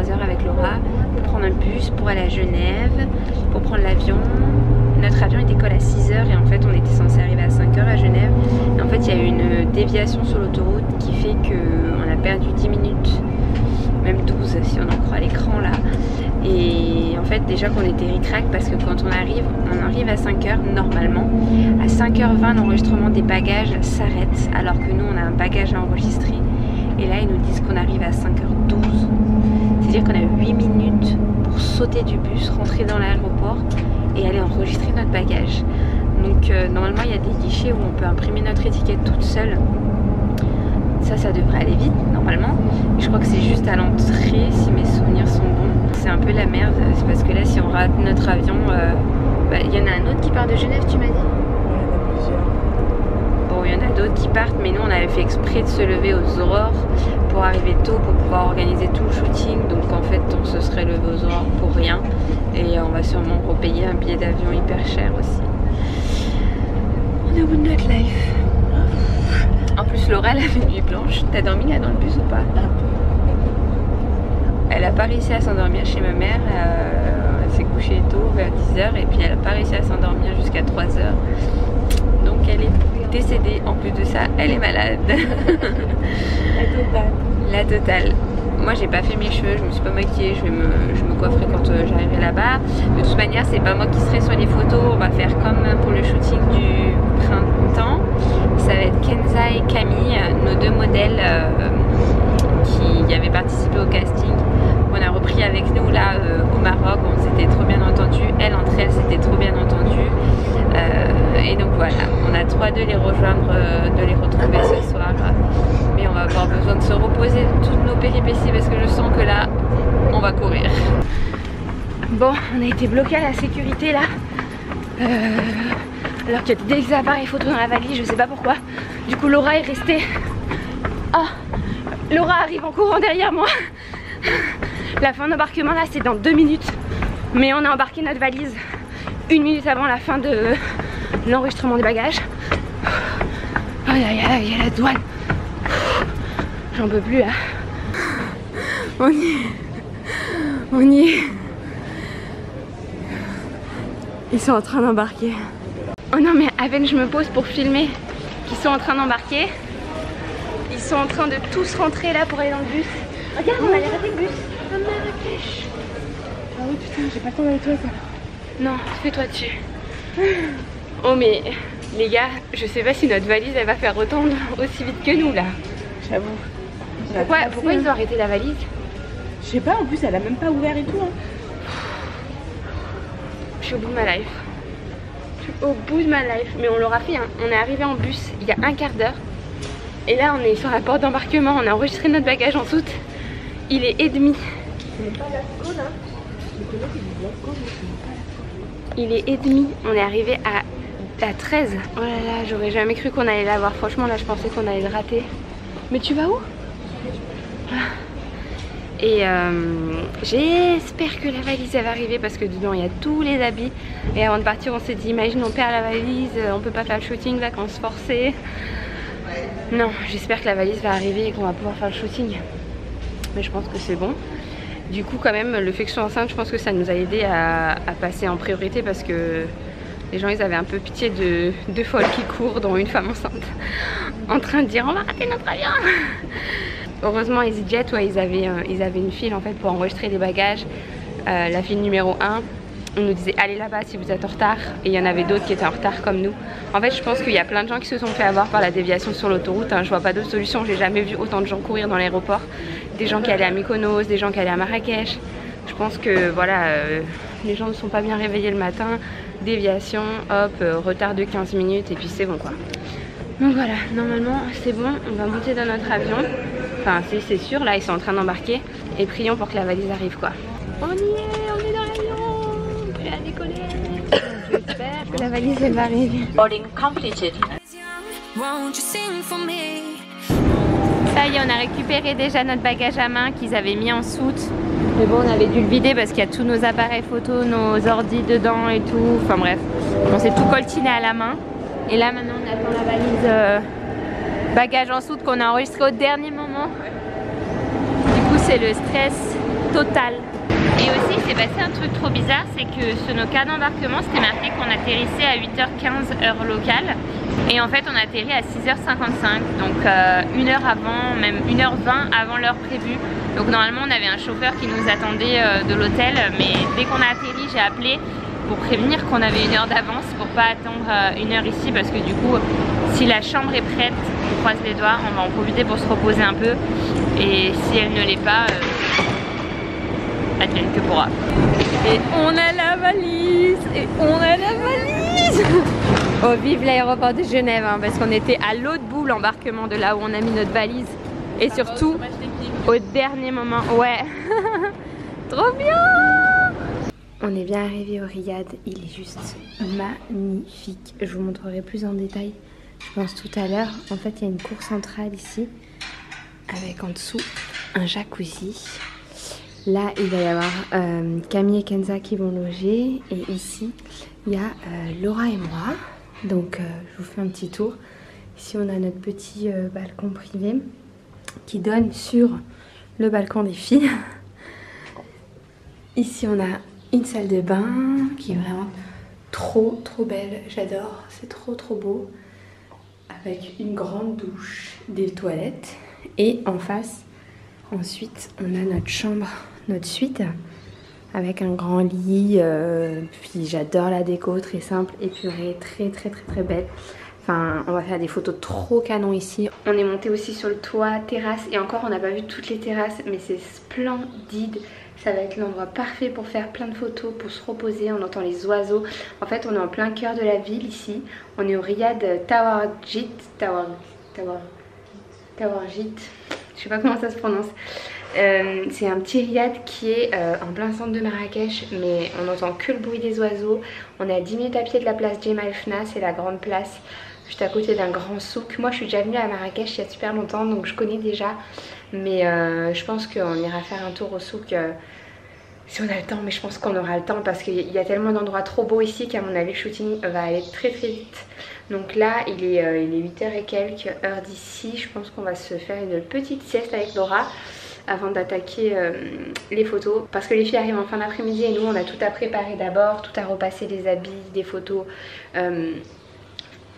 3 heures avec Laura pour prendre un bus pour aller à Genève, pour prendre l'avion. Notre avion il décolle à 6 heures et en fait on était censé arriver à 5 heures à Genève. Et en fait il y a eu une déviation sur l'autoroute qui fait qu'on a perdu 10 minutes, même 12 si on en croit l'écran là. Et en fait déjà qu'on était ric-rac parce que quand on arrive à 5 heures normalement. À 5h20 l'enregistrement des bagages s'arrête alors que nous on a un bagage à enregistrer. Et là ils nous disent qu'on arrive à 5h12. C'est-à-dire qu'on a 8 minutes pour sauter du bus, rentrer dans l'aéroport et aller enregistrer notre bagage. Donc normalement il y a des guichets où on peut imprimer notre étiquette toute seule. Ça devrait aller vite normalement. Et je crois que c'est juste à l'entrée si mes souvenirs sont bons. C'est un peu la merde, c'est parce que là si on rate notre avion, il y en a un autre qui part de Genève tu m'as dit? Il y en a plusieurs. Bon il y en a d'autres qui partent mais nous on avait fait exprès de se lever aux aurores pour arriver tôt pour pouvoir organiser tout le shooting. Donc en fait on se serait levé aux aurores pour rien. Et on va sûrement repayer un billet d'avion hyper cher aussi. On est au bout de notre life. En plus Laura elle a une nuit blanche. T'as dormi là dans le bus ou pas? Elle a pas réussi à s'endormir chez ma mère. Elle s'est couchée tôt vers 10h et puis elle a pas réussi à s'endormir jusqu'à 3h. Donc elle est décédée. En plus de ça elle est malade. La totale. La totale. Moi j'ai pas fait mes cheveux, je me suis pas maquillée, je me coifferai quand j'arriverai là-bas. De toute manière c'est pas moi qui serai sur les photos, on va faire comme pour le shooting du printemps. Ça va être Kenza et Camille, nos deux modèles qui avaient participé au casting. On a repris avec nous là au Maroc, on s'était trop bien entendu, elles entre elles s'étaient trop bien entendues. Et donc voilà, on a trop hâte de les rejoindre, de les retrouver ce soir. Mais on va avoir besoin de se reposer de toutes nos péripéties parce que je sens que là, on va courir. Bon, on a été bloqué à la sécurité là. Alors qu'il y a des appareils photo dans la valise, je sais pas pourquoi. Du coup, Laura est restée. Ah, Laura arrive en courant derrière moi. La fin d'embarquement là, c'est dans 2 minutes. Mais on a embarqué notre valise 1 minute avant la fin de l'enregistrement des bagages. Oh, il y a la douane. J'en peux plus là. On y est. On y est. Ils sont en train d'embarquer. Oh non mais à peine je me pose pour filmer qu'ils sont en train d'embarquer. Ils sont en train de tous rentrer là pour aller dans le bus. Regarde, on a raté le bus. À Marrakech. Ah oui putain, j'ai pas le temps d'aller toi ça. Non, fais-toi dessus. Oh mais les gars, je sais pas si notre valise elle va faire autant aussi vite que nous là. J'avoue. Pourquoi ils ont arrêté la valise? Je sais pas, en plus elle a même pas ouvert et tout. Hein. Je suis au bout de ma life. Je suis au bout de ma life. Mais on l'aura fait, hein. On est arrivé en bus il y a un quart d'heure. Et là on est sur la porte d'embarquement. On a enregistré notre bagage en soute. Il est 1h30. Il est 1h30. On est arrivé à 13. Oh là là, j'aurais jamais cru qu'on allait l'avoir. Franchement là je pensais qu'on allait le rater. Mais tu vas où? Et j'espère que la valise elle va arriver parce que dedans il y a tous les habits. Et avant de partir on s'est dit imagine on perd la valise, on peut pas faire le shooting, vacances forcées. Non, j'espère que la valise va arriver et qu'on va pouvoir faire le shooting. Mais je pense que c'est bon. Du coup quand même le fait que je sois enceinte, je pense que ça nous a aidé à passer en priorité parce que les gens ils avaient un peu pitié de deux folles qui courent dont une femme enceinte en train de dire on va rater notre avion. Heureusement EasyJet, ouais, ils avaient une file en fait pour enregistrer les bagages. La file numéro 1, on nous disait allez là-bas si vous êtes en retard. Et il y en avait d'autres qui étaient en retard comme nous. En fait je pense qu'il y a plein de gens qui se sont fait avoir par la déviation sur l'autoroute, hein. Je vois pas d'autre solution, j'ai jamais vu autant de gens courir dans l'aéroport. Des gens qui allaient à Mykonos, des gens qui allaient à Marrakech. Je pense que voilà, les gens ne sont pas bien réveillés le matin. Déviation, hop, retard de 15 minutes et puis c'est bon quoi. Donc voilà, normalement c'est bon, on va monter dans notre avion. Enfin c'est sûr, là ils sont en train d'embarquer. Et prions pour que la valise arrive quoi. On y est dans l'avion, prêt à décoller. J'espère que la valise elle va arriver. Boarding completed. Ça y est, on a récupéré déjà notre bagage à main qu'ils avaient mis en soute. Mais bon, on avait dû le vider parce qu'il y a tous nos appareils photo, nos ordis dedans et tout. Enfin bref, on s'est tout coltiné à la main. Et là maintenant on attend la valise bagage en soute qu'on a enregistré au dernier moment. Du coup c'est le stress totale. Et aussi il s'est passé un truc trop bizarre, c'est que sur nos cartes d'embarquement c'était marqué qu'on atterrissait à 8h15 heure locale. Et en fait on a atterri à 6h55, donc 1 heure avant, même 1h20 avant l'heure prévue. Donc normalement on avait un chauffeur qui nous attendait de l'hôtel, mais dès qu'on a atterri j'ai appelé pour prévenir qu'on avait 1 heure d'avance pour pas attendre 1 heure ici, parce que du coup si la chambre est prête, on croise les doigts, on va en profiter pour se reposer un peu, et si elle ne l'est pas, advienne que pourra. Et on a la valise, et on a la valise. Oh vive l'aéroport de Genève, hein, parce qu'on était à l'autre bout l'embarquement de là où on a mis notre valise, et surtout au dernier moment, ouais. Trop bien. On est bien arrivé au Riyad, il est juste magnifique. Je vous montrerai plus en détail, je pense tout à l'heure. En fait, il y a une cour centrale ici, avec en dessous un jacuzzi. Là, il va y avoir Camille et Kenza qui vont loger. Et ici, il y a Laura et moi. Donc, je vous fais un petit tour. Ici, on a notre petit balcon privé qui donne sur le balcon des filles. Ici, on a une salle de bain qui est vraiment trop belle, j'adore, c'est trop beau, avec une grande douche, des toilettes, et en face ensuite on a notre chambre, notre suite avec un grand lit, puis j'adore la déco, très simple, épurée, très belle. Enfin, on va faire des photos trop canon ici. On est monté aussi sur le toit, terrasse, et encore on n'a pas vu toutes les terrasses, mais c'est splendide. Ça va être l'endroit parfait pour faire plein de photos, pour se reposer, on entend les oiseaux. En fait, on est en plein cœur de la ville ici. On est au Riyad Tawarjit. Je sais pas comment ça se prononce. C'est un petit riad qui est en plein centre de Marrakech, mais on n'entend que le bruit des oiseaux. On est à 10 minutes à pied de la place Jemaa el-Fna, c'est la grande place, juste à côté d'un grand souk. Moi je suis déjà venue à Marrakech il y a super longtemps, donc je connais déjà. Mais je pense qu'on ira faire un tour au souk si on a le temps, mais je pense qu'on aura le temps parce qu'il y a tellement d'endroits trop beaux ici qu'à mon avis le shooting va aller très vite. Donc là il est 8h et quelques heures d'ici. Je pense qu'on va se faire une petite sieste avec Laura avant d'attaquer les photos, parce que les filles arrivent en fin d'après-midi et nous on a tout à préparer d'abord, tout à repasser, les habits, des photos,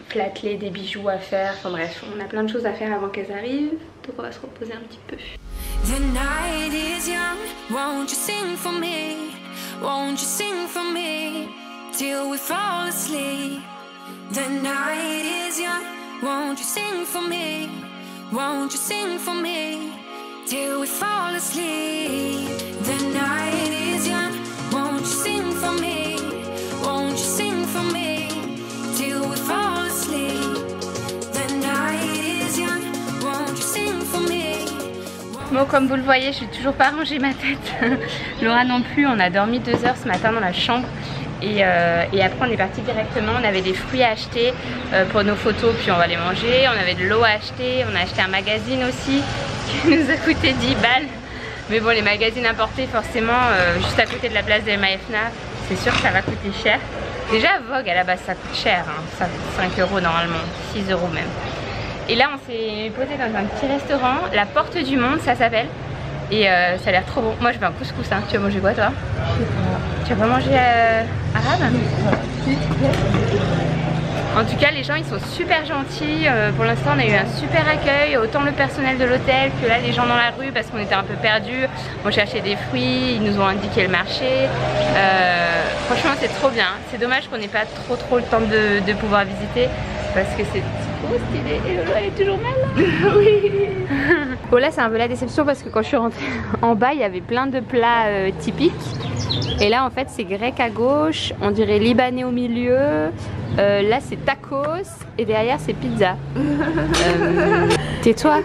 plateler, des bijoux à faire, enfin bref, on a plein de choses à faire avant qu'elles arrivent, donc on va se reposer un petit peu. The night is young, won't you sing for me? Won't you sing for me till we fall asleep? The night is young, won't you sing for me? Won't you sing for me till we fall asleep? The night is young, won't you sing for me? Won't you sing for me till we fall asleep? The night is young, won't you sing for me? Bon, comme vous le voyez, je suis toujours pas rangé ma tête. Laura non plus, on a dormi 2 heures ce matin dans la chambre. Et après on est parti directement, on avait des fruits à acheter pour nos photos, puis on va les manger. On avait de l'eau à acheter, on a acheté un magazine aussi qui nous a coûté 10 balles. Mais bon, les magazines importés forcément, juste à côté de la place Jemaa el-Fna, c'est sûr que ça va coûter cher. Déjà Vogue à la base ça coûte cher, hein. Ça coûte 5 € normalement, 6 € même. Et là on s'est posé dans un petit restaurant, la Porte du Monde ça s'appelle. Et ça a l'air trop bon. Moi je veux un couscous, hein. Tu vas manger quoi toi? Tu vas pas manger arabe? En tout cas les gens ils sont super gentils, pour l'instant on a eu un super accueil, autant le personnel de l'hôtel que là les gens dans la rue, parce qu'on était un peu perdus. On cherchait des fruits, ils nous ont indiqué le marché. Franchement c'est trop bien, c'est dommage qu'on n'ait pas trop le temps de pouvoir visiter, parce que c'est trop stylé. Et Lolo elle est toujours mal. Oui. Bon là c'est un peu la déception, parce que quand je suis rentrée en bas il y avait plein de plats typiques. Et là en fait c'est grec à gauche, on dirait libanais au milieu. Là c'est tacos et derrière c'est pizza. Tais-toi.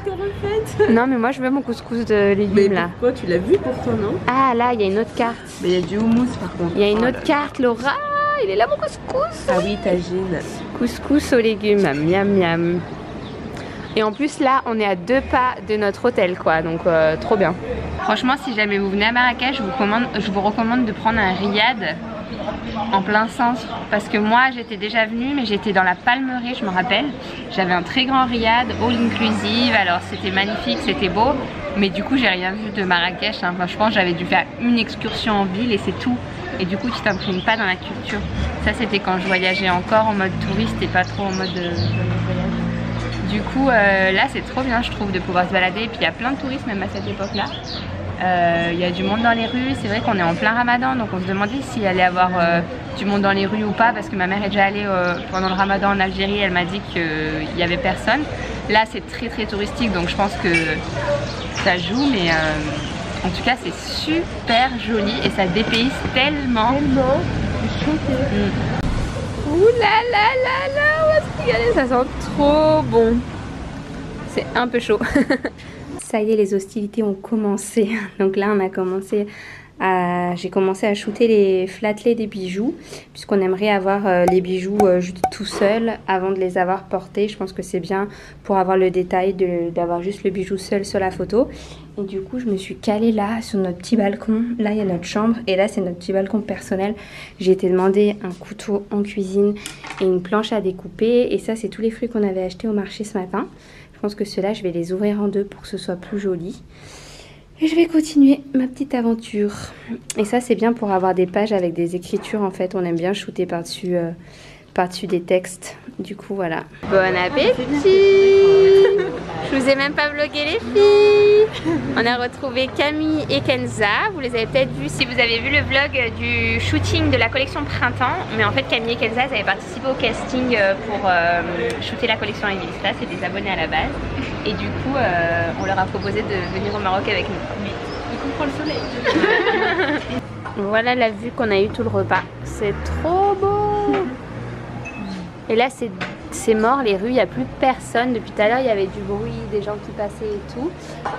Non mais moi je veux mon couscous de légumes. Mais là. Pourquoi tu l'as vu pourtant, non? Ah là il y a une autre carte. Mais il y a du houmous par contre. Il y a une autre carte, Laura. Il est là mon couscous. Ah oui, tagine. Couscous aux légumes, miam miam. Et en plus là on est à 2 pas de notre hôtel quoi, donc trop bien. Franchement si jamais vous venez à Marrakech, je vous recommande de prendre un riad en plein centre, parce que moi j'étais déjà venue mais j'étais dans la Palmeraie, je me rappelle. J'avais un très grand riad, all inclusive, alors c'était magnifique, c'était beau. Mais du coup j'ai rien vu de Marrakech, hein. Enfin, je pense que j'avais dû faire une excursion en ville et c'est tout. Et du coup tu t'imprègnes pas dans la culture. Ça c'était quand je voyageais encore en mode touriste et pas trop en mode voyage. Du coup là c'est trop bien je trouve de pouvoir se balader. Et puis il y a plein de touristes même à cette époque là. Il y a du monde dans les rues, c'est vrai qu'on est en plein ramadan donc on se demandait s'il allait y avoir du monde dans les rues ou pas parce que ma mère est déjà allée pendant le ramadan en Algérie, elle m'a dit qu'il n'y avait personne. Là c'est très touristique donc je pense que ça joue mais en tout cas c'est super joli et ça dépayse tellement. Je suis choquée. Ouh là là là là, on va se régaler, ça sent trop bon. C'est un peu chaud. Ça y est, les hostilités ont commencé. Donc là, on a commencé à... J'ai commencé à shooter les flatlets des bijoux, puisqu'on aimerait avoir les bijoux juste tout seul avant de les avoir portés. Je pense que c'est bien pour avoir le détail d'avoir juste le bijou seul sur la photo. Et du coup, je me suis calée là, sur notre petit balcon. Là, il y a notre chambre. Et là, c'est notre petit balcon personnel. J'ai été demander un couteau en cuisine et une planche à découper. Et ça, c'est tous les fruits qu'on avait achetés au marché ce matin. Je pense que ceux-là, je vais les ouvrir en deux pour que ce soit plus joli. Et je vais continuer ma petite aventure. Et ça, c'est bien pour avoir des pages avec des écritures. En fait, on aime bien shooter par-dessus des textes. Du coup, voilà. Bon appétit! Je vous ai même pas vlogué les filles. On a retrouvé Camille et Kenza. Vous les avez peut-être vus si vous avez vu le vlog du shooting de la collection printemps. Mais en fait, Camille et Kenza, elles avaient participé au casting pour shooter la collection Elisa. C'est des abonnés à la base. Et du coup, on leur a proposé de venir au Maroc avec nous. Du coup, prends le soleil. Voilà la vue qu'on a eu tout le repas. C'est trop beau. Et là, c'est mort, les rues, il n'y a plus personne. Depuis tout à l'heure, il y avait du bruit, des gens qui passaient et tout.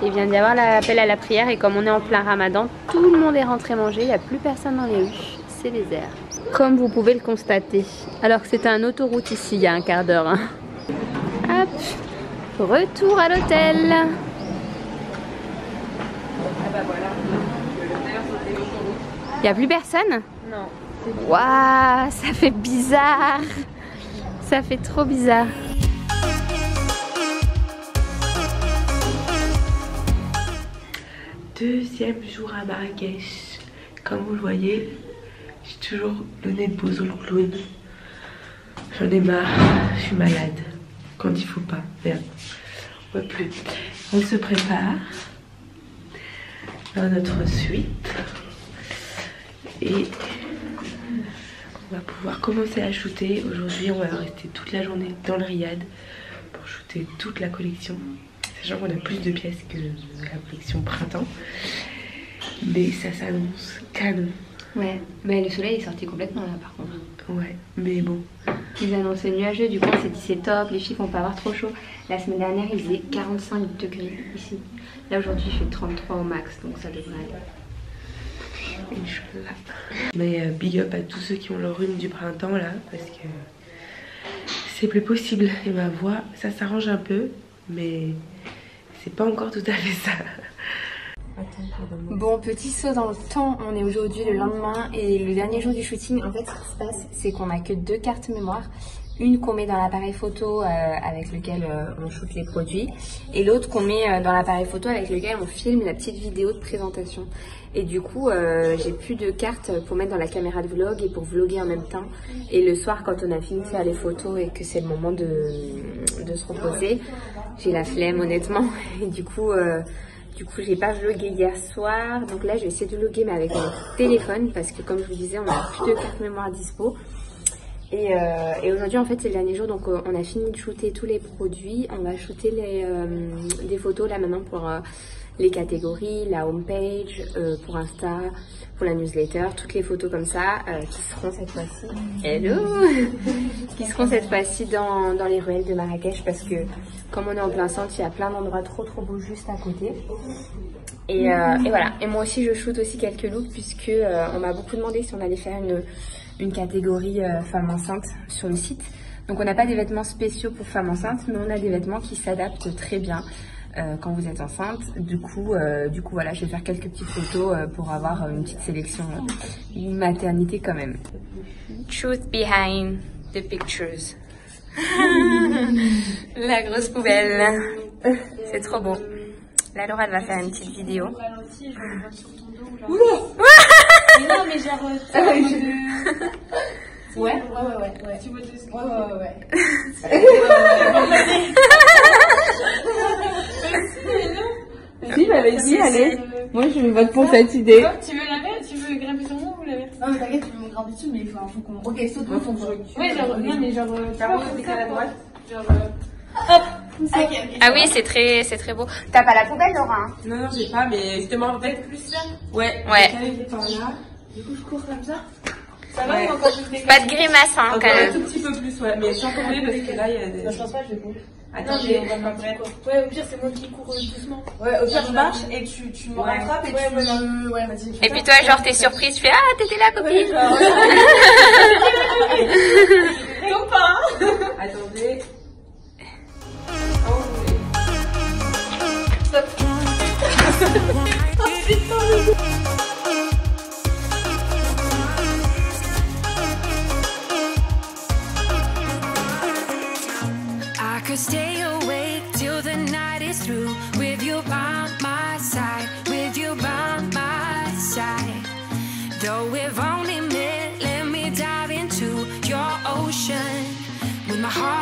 Il vient d'y avoir l'appel à la prière et comme on est en plein ramadan, tout le monde est rentré manger. Il n'y a plus personne dans les rues. C'est désert. Comme vous pouvez le constater. Alors que c'était un autoroute ici, il y a un quart d'heure. Hein. Hop, retour à l'hôtel. Ah bah voilà. D'ailleurs, c'était l'autoroute. Il n'y a plus personne? Non. Waouh, ça fait bizarre. Ça fait trop bizarre. Deuxième jour à Marrakech. Comme vous le voyez, j'ai toujours le nez de bozo le clown. J'en ai marre, je suis malade. Quand il faut pas, merde. On peut plus. On se prépare dans notre suite. Et on va pouvoir commencer à shooter. Aujourd'hui, on va rester toute la journée dans le riad pour shooter toute la collection. Sachant qu'on a plus de pièces que la collection printemps. Mais ça s'annonce canon. Ouais, mais le soleil est sorti complètement là par contre. Ouais, mais bon. Ils annonçaient nuageux, du coup on s'est dit c'est top, les filles vont pas avoir trop chaud. La semaine dernière il faisait 45 degrés ici. Là aujourd'hui il fait 33 au max, donc ça devrait aller. Inch'Allah. Mais big up à tous ceux qui ont le rhume du printemps là, parce que c'est plus possible. Et ma voix, ça s'arrange un peu, mais c'est pas encore tout à fait ça. Bon, petit saut dans le temps, on est aujourd'hui le lendemain et le dernier jour du shooting. En fait, ce qui se passe, c'est qu'on a que 2 cartes mémoire. Une qu'on met dans l'appareil photo avec lequel on shoot les produits et l'autre qu'on met dans l'appareil photo avec lequel on filme la petite vidéo de présentation. Et du coup, j'ai plus de cartes pour mettre dans la caméra de vlog et pour vlogger en même temps. Et le soir, quand on a fini de faire les photos et que c'est le moment de se reposer, j'ai la flemme honnêtement. Et du coup, j'ai pas vlogué hier soir. Donc là, je vais essayer de vlogger mais avec mon téléphone parce que comme je vous disais, on a plus de carte mémoire dispo. Et aujourd'hui en fait c'est le dernier jour, donc on a fini de shooter tous les produits. On va shooter des photos là maintenant pour les catégories, la homepage, pour Insta, pour la newsletter, toutes les photos comme ça qui seront cette fois-ci, qui seront cette fois-ci dans les ruelles de Marrakech parce que comme on est en plein centre, il y a plein d'endroits trop beaux juste à côté. Et voilà, et moi aussi je shoot aussi quelques looks puisque on m'a beaucoup demandé si on allait faire une catégorie femmes enceintes sur le site. Donc on n'a pas des vêtements spéciaux pour femmes enceintes, mais on a des vêtements qui s'adaptent très bien quand vous êtes enceinte. Du coup voilà, je vais faire quelques petites photos pour avoir une petite sélection une maternité quand même. Truth behind the pictures. La grosse poubelle. C'est trop beau. Là, Laura, elle va faire une petite vidéo. Ralenti, je me vois sur ton dos. Là. Oula. Mais non, mais genre, ouais. Tu vois ouais. Si, m'avait dit, allez. Moi, je vote pour cette idée. Tu veux la mettre? Tu veux grimper sur moi ou la mettre? Non, mais t'inquiète, tu veux me grimper dessus, mais il faut qu'on. Ok, saute-moi ton truc. Ouais, genre, non, mais genre, tu vois, à la droite. genre, hop! Ah oui, c'est très beau. T'as pas la poubelle, Laura, hein? Non, j'ai pas, mais justement, en fait, Plus là. ouais. Ouais. J'avais par là. Du coup, je cours comme ça. Ça va Ouais. ou encore plus Pas de grimace, hein, Encore quand un même. tout petit peu plus, ouais. Mais sans tomber parce que là, il y a des. Je pense pas que je vais courir. Non, mais on va pas près. Ouais, au pire, c'est moi qui cours doucement. Ouais, au pire, je marche et tu me rattrapes et tu me. Ouais, vas-y. Et puis toi, genre, t'es surprise, tu fais ah, t'étais là, copine. Attendez. I could stay awake till the night is through with you by my side, with you by my side. Though we've only met, let me dive into your ocean with my heart.